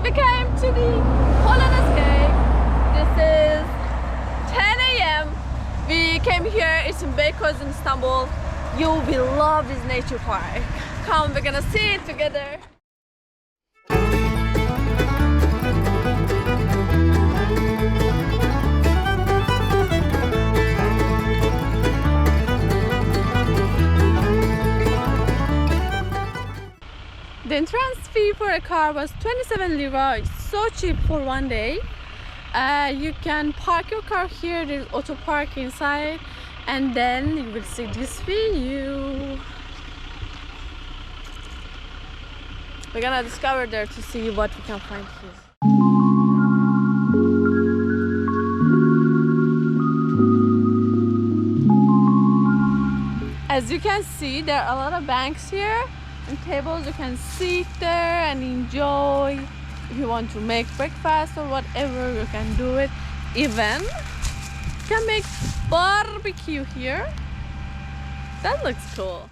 we came to the Holland Escape. This is 10 a.m. We came here, it's in Beykoz in Istanbul. You will love this nature park. Come, we're gonna see it together. The entrance fee for a car was 27 lira. It's so cheap for one day. You can park your car here. There's auto park inside, and then you will see this view. We're gonna discover there to see what we can find here. As you can see, there are a lot of banks here and tables. You can sit there and enjoy. If you want to make breakfast or whatever, you can do it. Even you can make barbecue here. That looks cool.